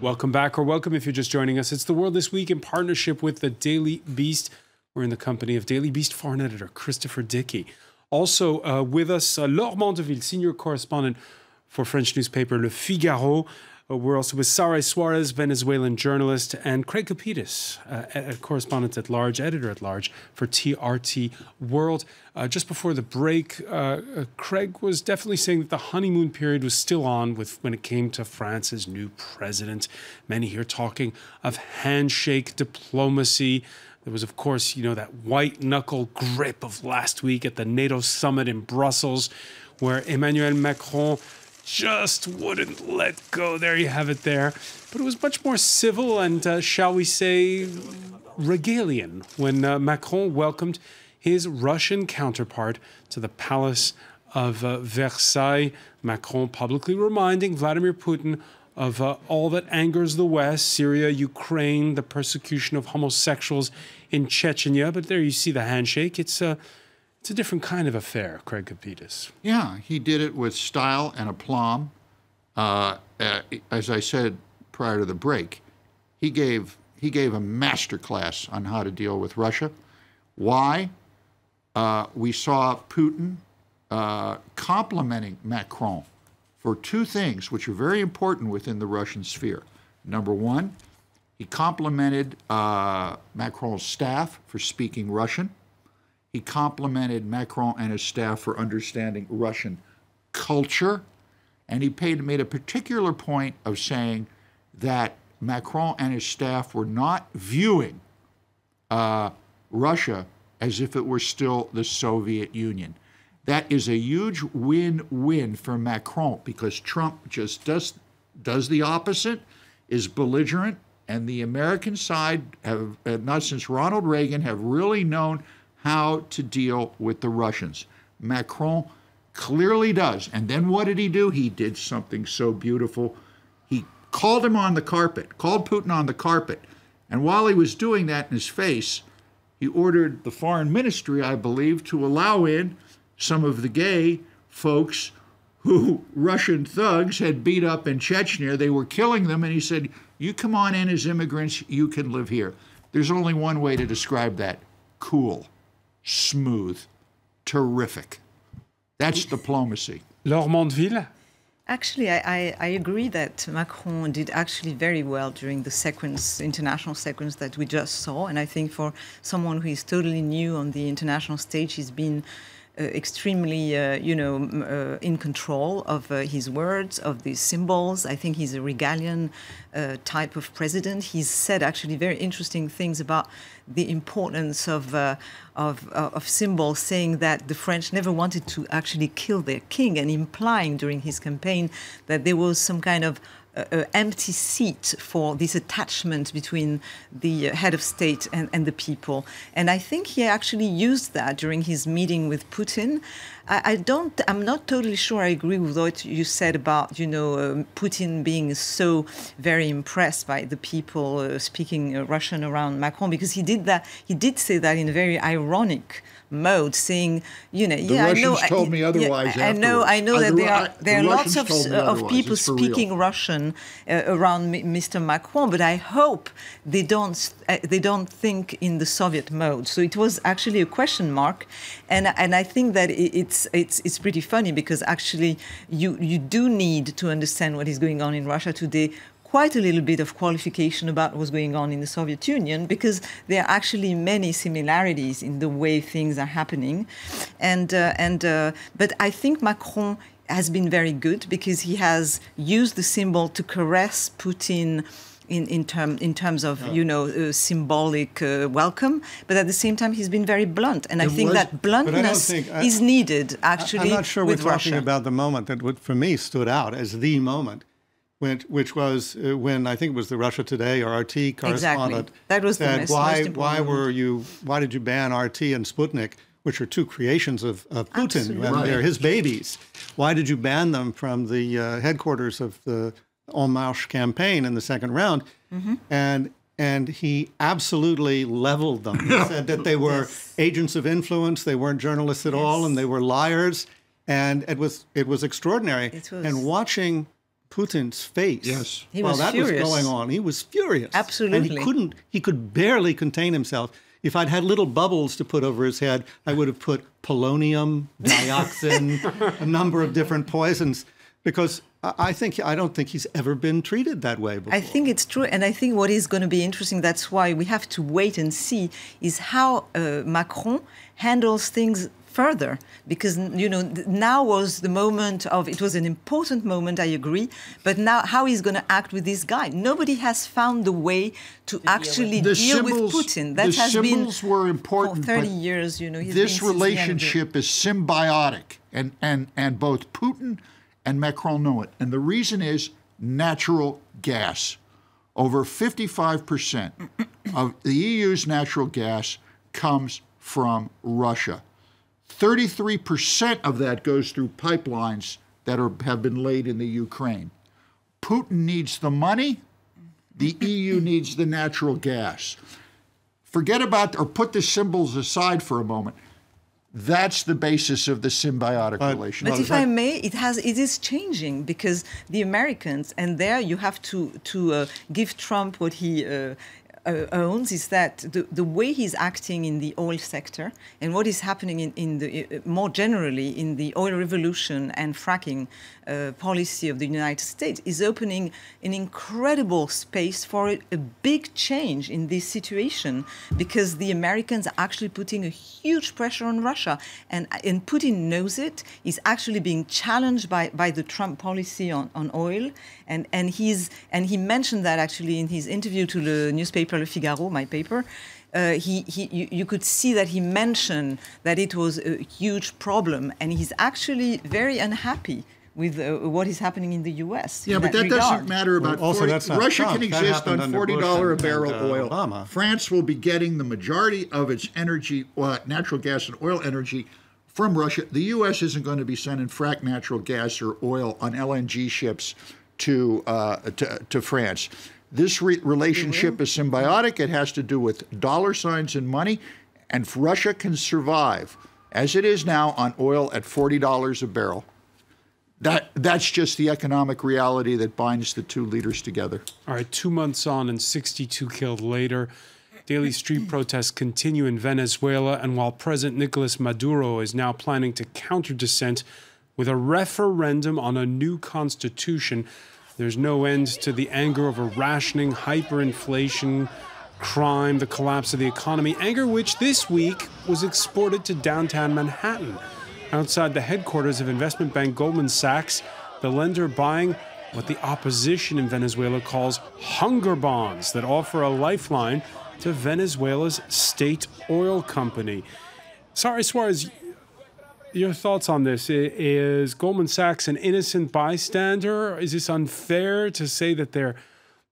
Welcome back, or welcome if you're just joining us. It's The World This Week in partnership with the Daily Beast. We're in the company of Daily Beast foreign editor Christopher Dickey. Also with us, Laure Mandeville, senior correspondent for French newspaper Le Figaro. We're also with Sara Suarez, Venezuelan journalist, and Craig Capitis, correspondent at large, editor at large for TRT World. Just before the break, Craig was definitely saying that the honeymoon period was still on when it came to France's new president. Many here talking of handshake diplomacy. There was, of course, that white-knuckle grip of last week at the NATO summit in Brussels, where Emmanuel Macron just wouldn't let go. There you have it there. But it was much more civil and, shall we say, regalian when Macron welcomed his Russian counterpart to the Palace of Versailles. Macron publicly reminding Vladimir Putin of all that angers the West, Syria, Ukraine, the persecution of homosexuals in Chechnya. But there you see the handshake. It's a different kind of affair, Craig Capitis. Yeah, he did it with style and aplomb. As I said prior to the break, he gave a master class on how to deal with Russia. Why? We saw Putin complimenting Macron for two things which are very important within the Russian sphere. Number one, he complimented Macron's staff for speaking Russian. He complimented Macron and his staff for understanding Russian culture. And he made a particular point of saying that Macron and his staff were not viewing Russia as if it were still the Soviet Union. That is a huge win-win for Macron, because Trump just does the opposite, is belligerent, and the American side have, not since Ronald Reagan, have really known how to deal with the Russians. Macron clearly does. And then what did he do? He did something so beautiful. He called him on the carpet, called Putin on the carpet. And while he was doing that in his face, he ordered the foreign ministry, I believe, to allow in some of the gay folks who Russian thugs had beat up in Chechnya. They were killing them, and he said, you come on in as immigrants, you can live here. There's only one way to describe that: cool, smooth, terrific. That's diplomacy. Laure Mandeville? Actually, I agree that Macron did actually very well during the international sequence that we just saw. And I think for someone who is totally new on the international stage, he's been extremely, in control of his words, of these symbols. I think he's a regalian type of president. He's said actually very interesting things about the importance of symbols, saying that the French never wanted to actually kill their king, and implying during his campaign that there was some kind of empty seat for this attachment between the head of state and the people. And I think he actually used that during his meeting with Putin. I'm not totally sure I agree with what you said about, Putin being so very impressed by the people speaking Russian around Macron, because he did say that in a very ironic mode, saying, the Russians told me otherwise. I know that there are lots of people speaking Russian around Mr. Macron, but I hope they don't think in the Soviet mode. So it was actually a question mark, and I think that it's pretty funny, because actually you do need to understand what is going on in Russia today. Quite a little bit of qualification about what's going on in the Soviet Union, because there are actually many similarities in the way things are happening. But I think Macron has been very good, because he has used the symbol to caress Putin in terms of, symbolic welcome, but at the same time he's been very blunt, and I think that bluntness is needed actually. I'm not sure with we're talking Russia. about the moment that for me stood out as the moment, which was when I think it was the Russia Today or RT correspondent. Exactly. That was said, the most important. Why did you ban RT and Sputnik, which are two creations of Putin, Absolutely. and they're his babies? Why did you ban them from the headquarters of the En Marche campaign in the second round? Mm-hmm. And he absolutely leveled them. He said that they were agents of influence, they weren't journalists at all, and they were liars. And it was extraordinary. And watching Putin's face. Yes. He while was that furious. was going on. He was furious. Absolutely. And he could barely contain himself. If I'd had little bubbles to put over his head, I would have put polonium, dioxin, a number of different poisons, because I don't think he's ever been treated that way before. I think it's true, and I think what is going to be interesting, that's why we have to wait and see, is how Macron handles things further, because now was the moment of, it was an important moment, I agree, but now how he's going to act with this guy? Nobody has found the way to actually deal with Putin. That has been were important, for 30 years. This relationship is symbiotic, and both Putin and Macron know it. And the reason is natural gas. Over 55% of the EU's natural gas comes from Russia. 33% of that goes through pipelines that have been laid in the Ukraine. Putin needs the money. The EU needs the natural gas. Forget about, or put the symbols aside for a moment. That's the basis of the symbiotic relationship. But if I may, it is changing, because the Americans, and there you have to give Trump what he owns, is that the way he's acting in the oil sector and what is happening in the more generally in the oil revolution and fracking policy of the United States is opening an incredible space for a big change in this situation, because the Americans are actually putting a huge pressure on Russia, and Putin knows it. He's actually being challenged by the Trump policy on oil, and he mentioned that actually in his interview to the newspaper Le Figaro, my paper. You could see that he mentioned that it was a huge problem, and he's actually very unhappy with what is happening in the U.S. Yeah, but that doesn't matter about Russia Trump. can exist on $40 a barrel oil. Obama. France will be getting the majority of its energy, natural gas and oil energy, from Russia. The U.S. isn't going to be sending fracked natural gas or oil on LNG ships to France. This relationship is symbiotic. It has to do with dollar signs and money, and Russia can survive, as it is now, on oil at $40 a barrel. That's just the economic reality that binds the two leaders together. All right, 2 months on and 62 killed later. Daily street protests continue in Venezuela, and while President Nicolas Maduro is now planning to counter dissent with a referendum on a new constitution, there's no end to the anger over rationing, hyperinflation, crime, the collapse of the economy, anger which this week was exported to downtown Manhattan. Outside the headquarters of investment bank Goldman Sachs, the lender buying what the opposition in Venezuela calls hunger bonds that offer a lifeline to Venezuela's state oil company. Sorry, Suarez, your thoughts on this? Is Goldman Sachs an innocent bystander? Is this unfair to say that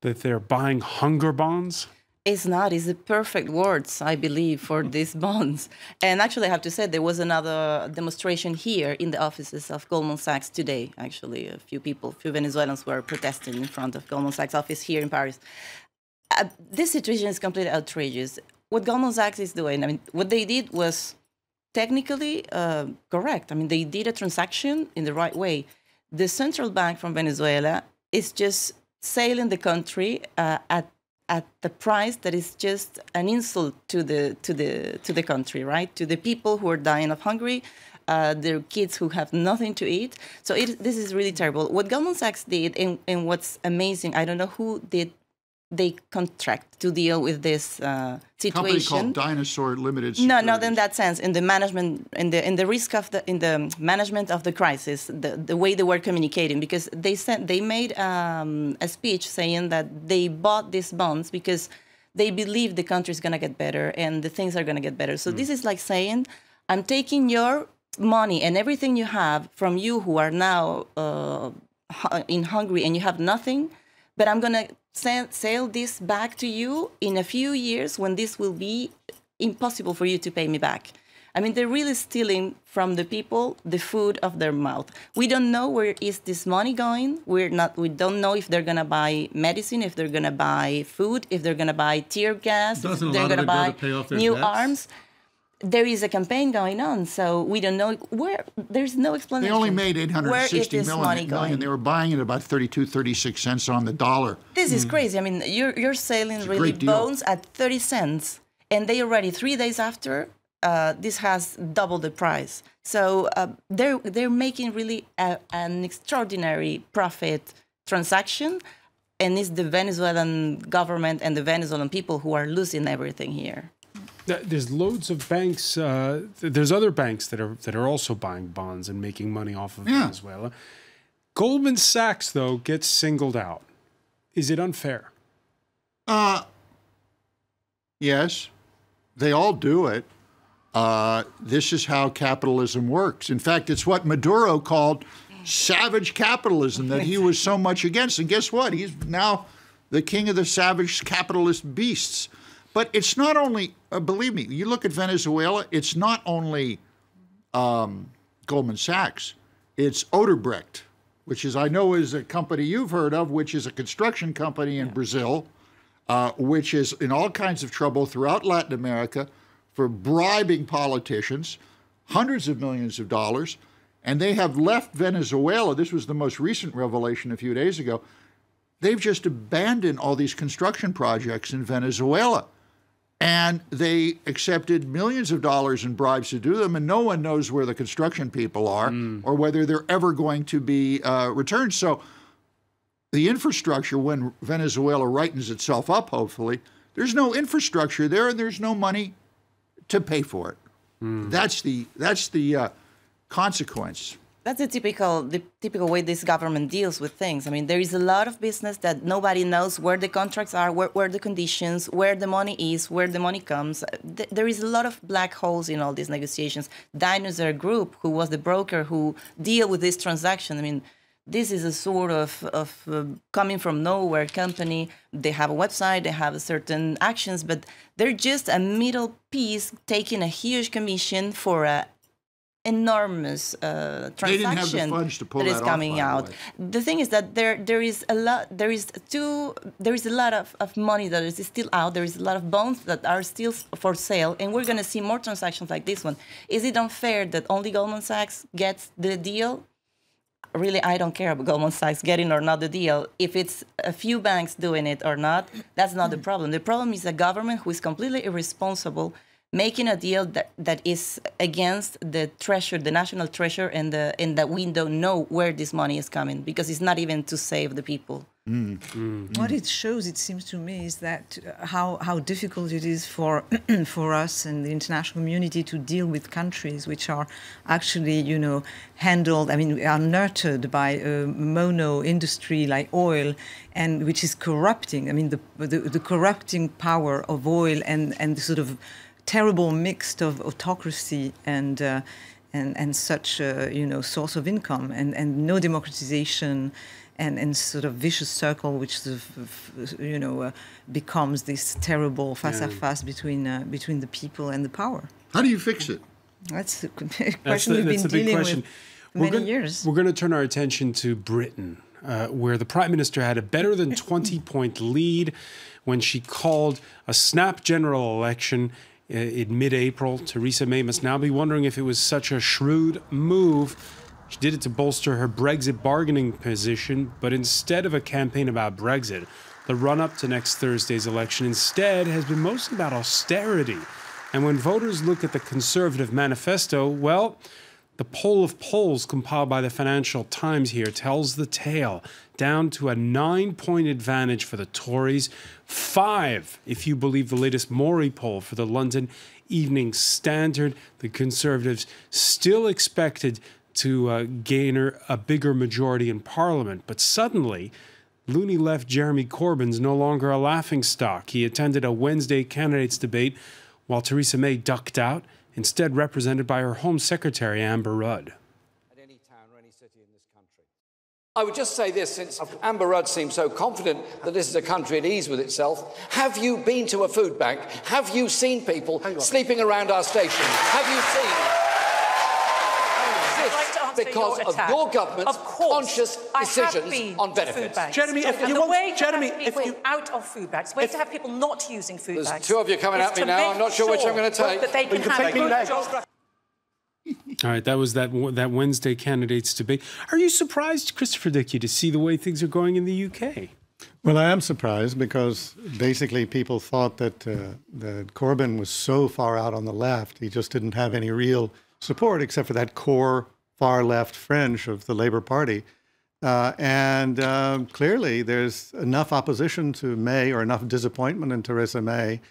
they're buying hunger bonds? It's not. It's the perfect words, I believe, for these bonds. And actually, I have to say, there was another demonstration here in the offices of Goldman Sachs today. Actually, a few Venezuelans were protesting in front of Goldman Sachs office here in Paris. This situation is completely outrageous. What Goldman Sachs is doing, I mean, what they did was technically correct. I mean, they did a transaction in the right way. The central bank from Venezuela is just selling the country at the price that is just an insult to the country, right? To the people who are dying of hunger, their kids who have nothing to eat. So this is really terrible. What Goldman Sachs did, and what's amazing, I don't know who did they contract to deal with this situation. Company called Dinosaur Limited Securities. No, not in that sense. In the management, in the risk of in the management of the crisis, the way they were communicating, because they made a speech saying that they bought these bonds because they believe the country is going to get better and the things are going to get better. So this is like saying, I'm taking your money and everything you have from you who are now in Hungary and you have nothing, but I'm going to sell this back to you in a few years when this will be impossible for you to pay me back. I mean, they're really stealing from the people the food of their mouth. We don't know where is this money going. We don't know if they're going to buy medicine, if they're going to buy food, if they're going to buy tear gas, if they're going to buy new arms. there is a campaign going on, so we don't know where. There's no explanation. They only made $860 million. They were buying it about 32, 36 cents on the dollar. This is crazy. I mean, you're selling really bonds at 30 cents, and they already 3 days after this has doubled the price. So they're making really an extraordinary profit transaction, and it's the Venezuelan government and the Venezuelan people who are losing everything here. There's loads of banks. There's other banks that are also buying bonds and making money off of Venezuela. Goldman Sachs, though, gets singled out. Is it unfair? Yes, they all do it. This is how capitalism works. In fact, it's what Maduro called savage capitalism that he was so much against. And guess what? He's now the king of the savage capitalist beasts. But it's not only, believe me, you look at Venezuela, it's not only Goldman Sachs, it's Odebrecht, which is, I know is a company you've heard of, which is a construction company in Brazil, which is in all kinds of trouble throughout Latin America for bribing politicians, hundreds of millions of dollars, and they have left Venezuela. This was the most recent revelation a few days ago. They've just abandoned all these construction projects in Venezuela. And they accepted millions of dollars in bribes to do them, and no one knows where the construction people are or whether they're ever going to be returned. So the infrastructure, when Venezuela rightens itself up, hopefully, there's no infrastructure there, and there's no money to pay for it. That's the consequence. That's the typical way this government deals with things. I mean, there is a lot of business that nobody knows where the contracts are, where the conditions, where the money is, where the money comes. There is a lot of black holes in all these negotiations. Dinosaur Group, who was the broker who deal with this transaction, I mean, this is a sort of coming from nowhere company. They have a website, they have certain actions, but they're just a middle piece taking a huge commission for a enormous transaction they didn't have the funds to pull that is coming out. The thing is that there is a lot of money that is still out. There is a lot of bonds that are still for sale, and we're going to see more transactions like this one. Is it unfair that only Goldman Sachs gets the deal? Really, I don't care about Goldman Sachs getting or not the deal. If it's a few banks doing it or not, that's not the problem. The problem is a government who is completely irresponsible, making a deal that is against the treasure, the national treasure, and that we don't know where this money is coming, because it's not even to save the people. What it shows, it seems to me, is that how difficult it is for for us and the international community to deal with countries which are actually, you know, handled. I mean, we are nurtured by a mono industry like oil, and which is corrupting. I mean, the corrupting power of oil and the sort of terrible mix of autocracy and such you know, source of income and no democratization and sort of vicious circle which sort of, you know, becomes this terrible face-à-face between the people and the power. How do you fix it? That's a question we've been dealing with for many years. We're going to turn our attention to Britain, where the Prime Minister had a better than 20-point lead when she called a snap general election in mid-April. Theresa May must now be wondering if it was such a shrewd move. She did it to bolster her Brexit bargaining position, but instead of a campaign about Brexit, the run-up to next Thursday's election instead has been mostly about austerity. And when voters look at the Conservative manifesto, well, the poll of polls compiled by the Financial Times here tells the tale, down to a 9-point advantage for the Tories, 5 if you believe the latest Mori poll for the London Evening Standard. The Conservatives still expected to garner a bigger majority in Parliament, but suddenly loony left Jeremy Corbyn's no longer a laughingstock. He attended a Wednesday candidates debate while Theresa May ducked out, instead represented by her Home Secretary, Amber Rudd. At any town or any city in this country. I would just say this, since Amber Rudd seems so confident that this is a country at ease with itself. Have you been to a food bank? Have you seen people sleeping around our stations? Have you seen... because of your government's conscious decisions on benefits. Jeremy, if you the want, way to Jeremy, have if people you out of food bags, the way to have people not using food There's bags. two of you coming is at me to now. make I'm not sure which I'm going to sure take. That they can you can have take me good next. jobs. All right, that was that Wednesday candidates debate. Are you surprised, Christopher Dickey, to see the way things are going in the UK? Well, I am surprised because basically people thought that that Corbyn was so far out on the left, he just didn't have any real support except for that core far left fringe of the Labour Party. Clearly there's enough opposition to May or enough disappointment in Theresa May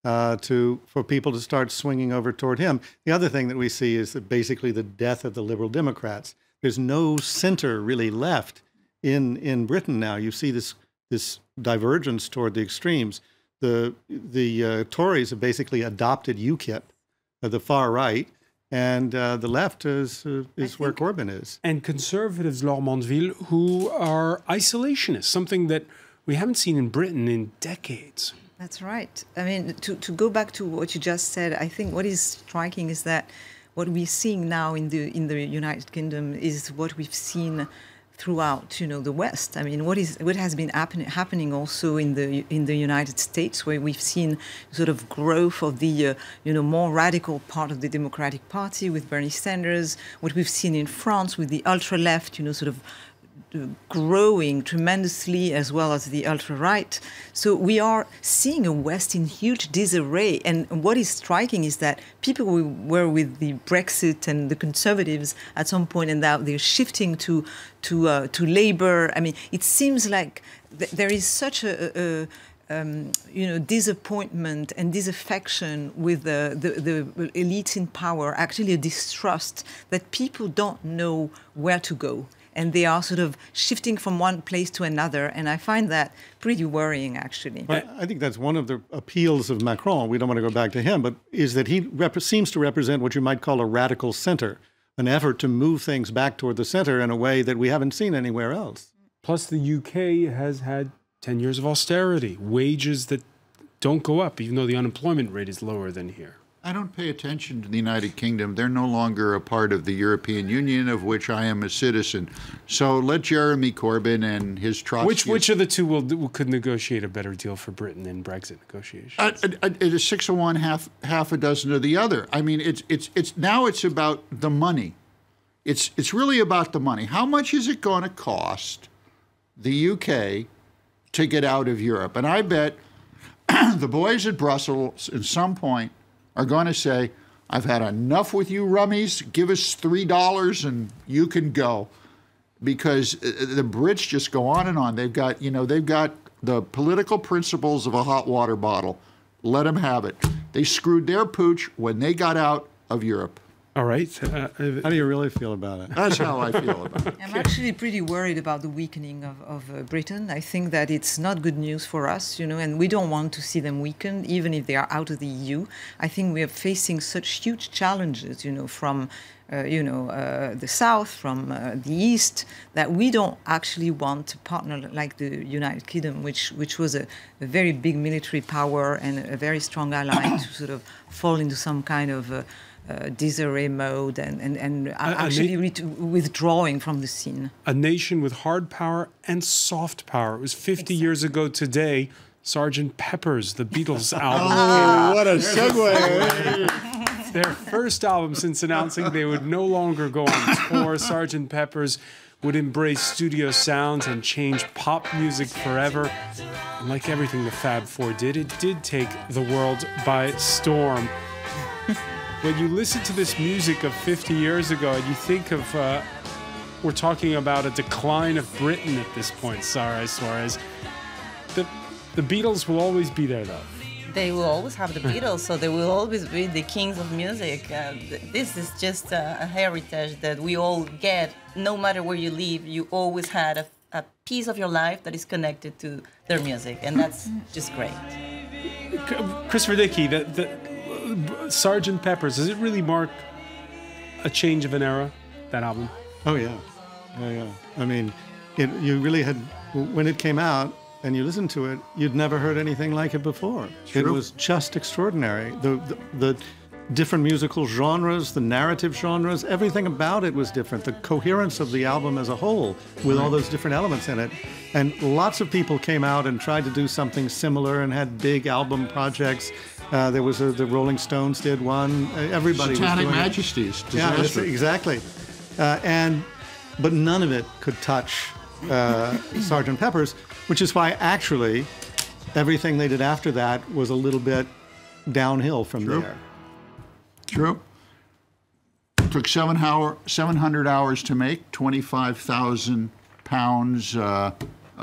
for people to start swinging over toward him. The other thing that we see is that basically the death of the Liberal Democrats. There's no center really left in Britain now. You see this divergence toward the extremes. The Tories have basically adopted UKIP, the far right, and the left is where Corbyn is. And conservatives, Laure Mondeville, who are isolationists, something that we haven't seen in Britain in decades. That's right. I mean, to go back to what you just said, I think what is striking is that what we're seeing now in the United Kingdom is what we've seen throughout, the West. I mean, what has been happening also in the United States, where we've seen sort of growth of the more radical part of the Democratic Party with Bernie Sanders. What we've seen in France with the ultra left, sort of growing tremendously, as well as the ultra-right. So we are seeing a West in huge disarray. And what is striking is that people who were with the Brexit and the Conservatives at some point, and now they're shifting to Labour. I mean, it seems like there is such a disappointment and disaffection with the elites in power, actually a distrust that people don't know where to go. And they are sort of shifting from one place to another. And I find that pretty worrying, actually. Well, I think that's one of the appeals of Macron. We don't want to go back to him, but is that he seems to represent what you might call a radical center, an effort to move things back toward the center in a way that we haven't seen anywhere else. Plus, the UK has had 10 years of austerity, wages that don't go up, even though the unemployment rate is lower than here. I don't pay attention to the United Kingdom. They're no longer a part of the European Union, of which I am a citizen. So let Jeremy Corbyn and his Trotskyists... Which of the two could negotiate a better deal for Britain in Brexit negotiations? It is 6 of one, half a dozen of the other. I mean, now it's about the money. It's really about the money. How much is it going to cost the UK to get out of Europe? And I bet the boys at Brussels at some point are going to say, I've had enough with you rummies, give us $3 and you can go. Because the Brits just go on and on. They've got the political principles of a hot water bottle. Let them have it. They screwed their pooch when they got out of Europe. All right. How do you really feel about it? That's how I feel about it. I'm actually pretty worried about the weakening of Britain. I think that it's not good news for us, and we don't want to see them weakened, even if they are out of the EU. I think we are facing such huge challenges, from the south, from the east, that we don't actually want a partner like the United Kingdom, which was a very big military power and a very strong ally to sort of fall into some kind of disarray mode and actually withdrawing from the scene. A nation with hard power and soft power. It was 50 years ago today, Sgt. Pepper's, the Beatles album. Oh, what a segue. Their first album since announcing they would no longer go on tour. Sgt. Pepper's would embrace studio sounds and change pop music forever. And like everything the Fab Four did, it did take the world by storm. When you listen to this music of 50 years ago and you think of, we're talking about a decline of Britain at this point, Sarah Suarez, the Beatles will always be there, though. They will always have the Beatles, so they will always be the kings of music. This is just a heritage that we all get. No matter where you live, you always had a piece of your life that is connected to their music, and that's just great. Christopher Dickey, Sgt. Pepper's, does it really mark a change of an era, that album? Oh, yeah. Yeah. I mean, you really had, when it came out and you listened to it, you'd never heard anything like it before. True. It was just extraordinary. different musical genres, the narrative genres, everything about it was different. The coherence of the album as a whole, with all those different elements in it. And lots of people came out and tried to do something similar and had big album projects. There was the Rolling Stones did one. Everybody Satanic was doing Majesties. Yeah, Disaster. exactly. But none of it could touch Sgt. Pepper's, which is why actually everything they did after that was a little bit downhill from there. True. Took 700 hours to make, £25,000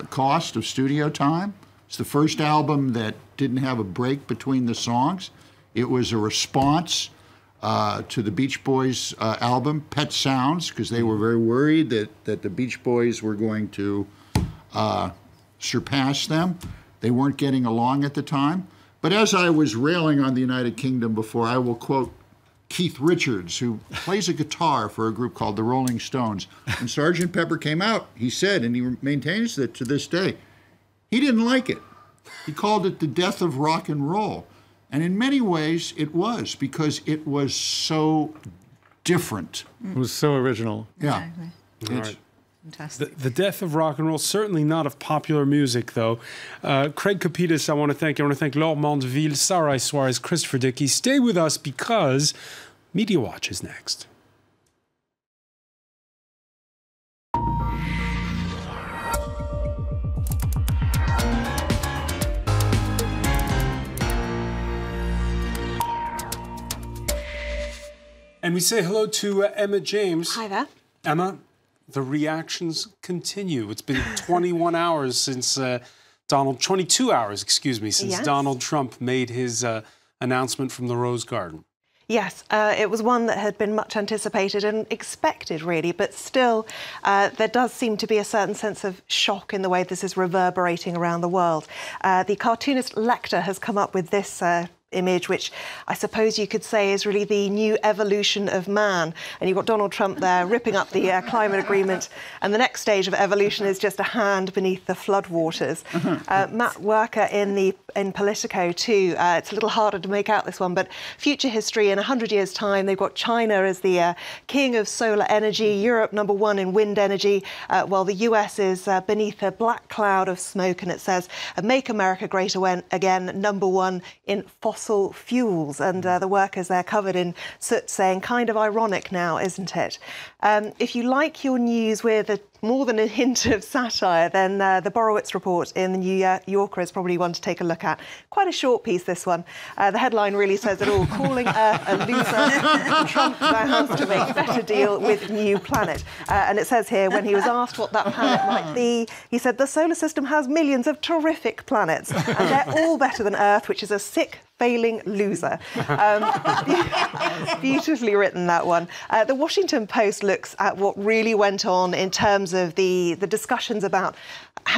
cost of studio time. It's the first album that didn't have a break between the songs. It was a response to the Beach Boys album, Pet Sounds, because they were very worried that the Beach Boys were going to surpass them. They weren't getting along at the time. But as I was railing on the United Kingdom before, I will quote Keith Richards, who plays a guitar for a group called the Rolling Stones. When Sgt. Pepper came out, he said, and he maintains that to this day, he didn't like it. He called it the death of rock and roll. And in many ways, it was, because it was so different. It was so original. Yeah. Exactly. All right. Fantastic. The death of rock and roll, certainly not of popular music, though. Craig Capitas, I want to thank. I want to thank Laure Mandeville, Sarai Suarez, Christopher Dickey. Stay with us because Media Watch is next. And we say hello to Emma James. Hi there. Emma, the reactions continue. It's been 21 hours since 22 hours, excuse me, since Yes. Donald Trump made his announcement from the Rose Garden. Yes, it was one that had been much anticipated and expected, really, but still there does seem to be a certain sense of shock in the way this is reverberating around the world. The cartoonist Lecter has come up with this image, which I suppose you could say is really the new evolution of man. And you've got Donald Trump there ripping up the climate agreement. And the next stage of evolution is just a hand beneath the floodwaters. Matt Worker in Politico too. It's a little harder to make out this one, but future history in 100 years' time, they've got China as the king of solar energy, Europe #1 in wind energy, while the US is beneath a black cloud of smoke. And it says, "Make America Great Again, #1 in fossil fuels." And the workers there covered in soot saying, kind of ironic now, isn't it? If you like your news with more than a hint of satire, then the Borowitz report in the New Yorker is probably one to take a look at. Quite a short piece, this one. The headline really says it all. Calling Earth a loser, Trump vows to make better deal with new planet. And it says here, when he was asked what that planet might be, he said, the solar system has millions of terrific planets, and they're all better than Earth, which is a sick, failing loser. Beautifully written, that one. The Washington Post looks at what really went on in terms of the discussions about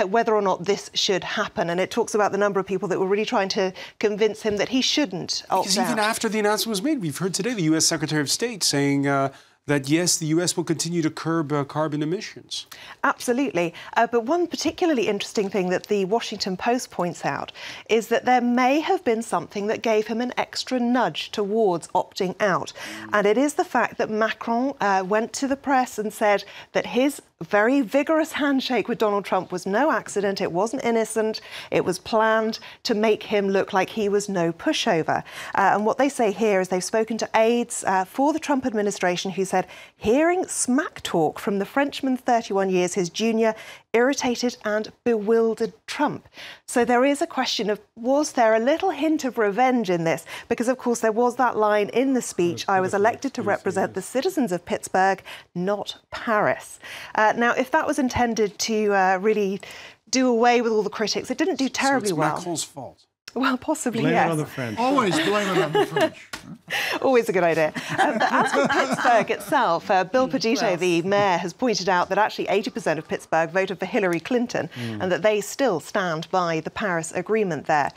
whether or not this should happen. And it talks about the number of people that were really trying to convince him that he shouldn't opt Because even after the announcement was made, we've heard today the U.S. Secretary of State saying that, yes, the U.S. will continue to curb carbon emissions. Absolutely. But one particularly interesting thing that the Washington Post points out is that there may have been something that gave him an extra nudge towards opting out. And it is the fact that Macron went to the press and said that his very vigorous handshake with Donald Trump was no accident. It wasn't innocent. It was planned to make him look like he was no pushover. And what they say here is they've spoken to aides for the Trump administration who said, hearing smack talk from the Frenchman, 31 years, his junior, irritated and bewildered Trump. So there is a question of, was there a little hint of revenge in this? Because, of course, there was that line in the speech, I was elected to represent the citizens of Pittsburgh, not Paris. Now, if that was intended to really do away with all the critics, it didn't do terribly so it's well. Macron's fault. Well, possibly, Blame yes. it on the French. Always blame it on the French. Always a good idea. But as for Pittsburgh itself, Bill Pedito, the mayor, has pointed out that actually 80% of Pittsburgh voted for Hillary Clinton and that they still stand by the Paris Agreement there.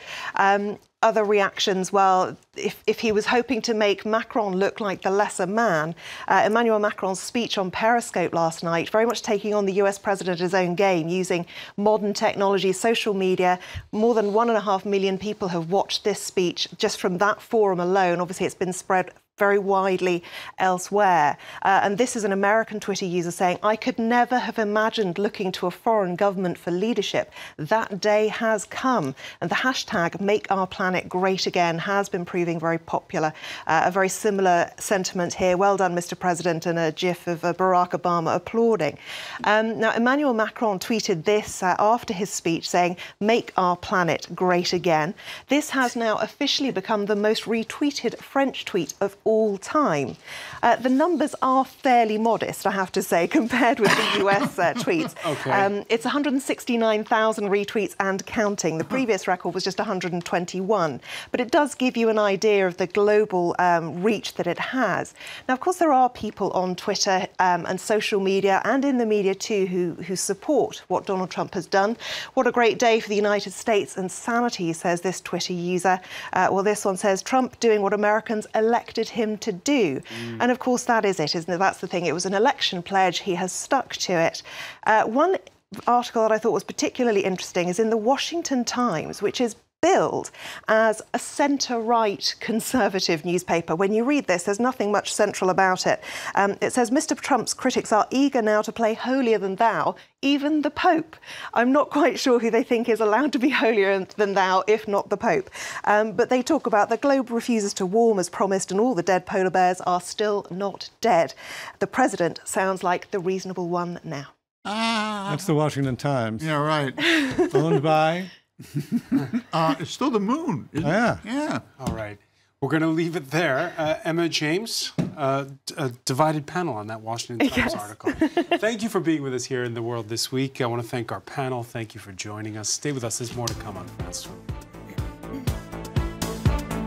other reactions, well, if he was hoping to make Macron look like the lesser man, Emmanuel Macron's speech on Periscope last night, very much taking on the US president at his own game, using modern technology, social media. More than 1.5 million people have watched this speech just from that forum alone. Obviously, it's been spread very widely elsewhere. And this is an American Twitter user saying, "I could never have imagined looking to a foreign government for leadership. That day has come." And the hashtag Make Our Planet Great Again has been proving very popular. A very similar sentiment here. Well done, Mr. President, and a gif of Barack Obama applauding. Now, Emmanuel Macron tweeted this after his speech saying, "Make our planet great again." This has now officially become the most retweeted French tweet of all time. The numbers are fairly modest, I have to say, compared with the US tweets. Okay. It's 169,000 retweets and counting. The previous record was just 121. But it does give you an idea of the global reach that it has. Now, of course, there are people on Twitter and social media and in the media too who support what Donald Trump has done. What a great day for the United States and sanity, says this Twitter user. Well, this one says, "Trump doing what Americans elected him to do." And of course, that is it, isn't it? That's the thing. It was an election pledge. He has stuck to it. One article that I thought was particularly interesting is in the Washington Times, which is billed as a centre-right conservative newspaper. When you read this, there's nothing much central about it. It says, "Mr. Trump's critics are eager now to play holier than thou, even the Pope." I'm not quite sure who they think is allowed to be holier than thou, if not the Pope. But they talk about the globe refuses to warm as promised and all the dead polar bears are still not dead. The president sounds like the reasonable one now. That's the Washington Times. Yeah, right. Owned by... It's still the moon. Isn't Yeah. it? Yeah. All right. We're going to leave it there. Emma, James, a divided panel on that Washington Times article. Thank you for being with us here in The World This Week. I want to thank our panel. Thank you for joining us. Stay with us. There's more to come on Fast One.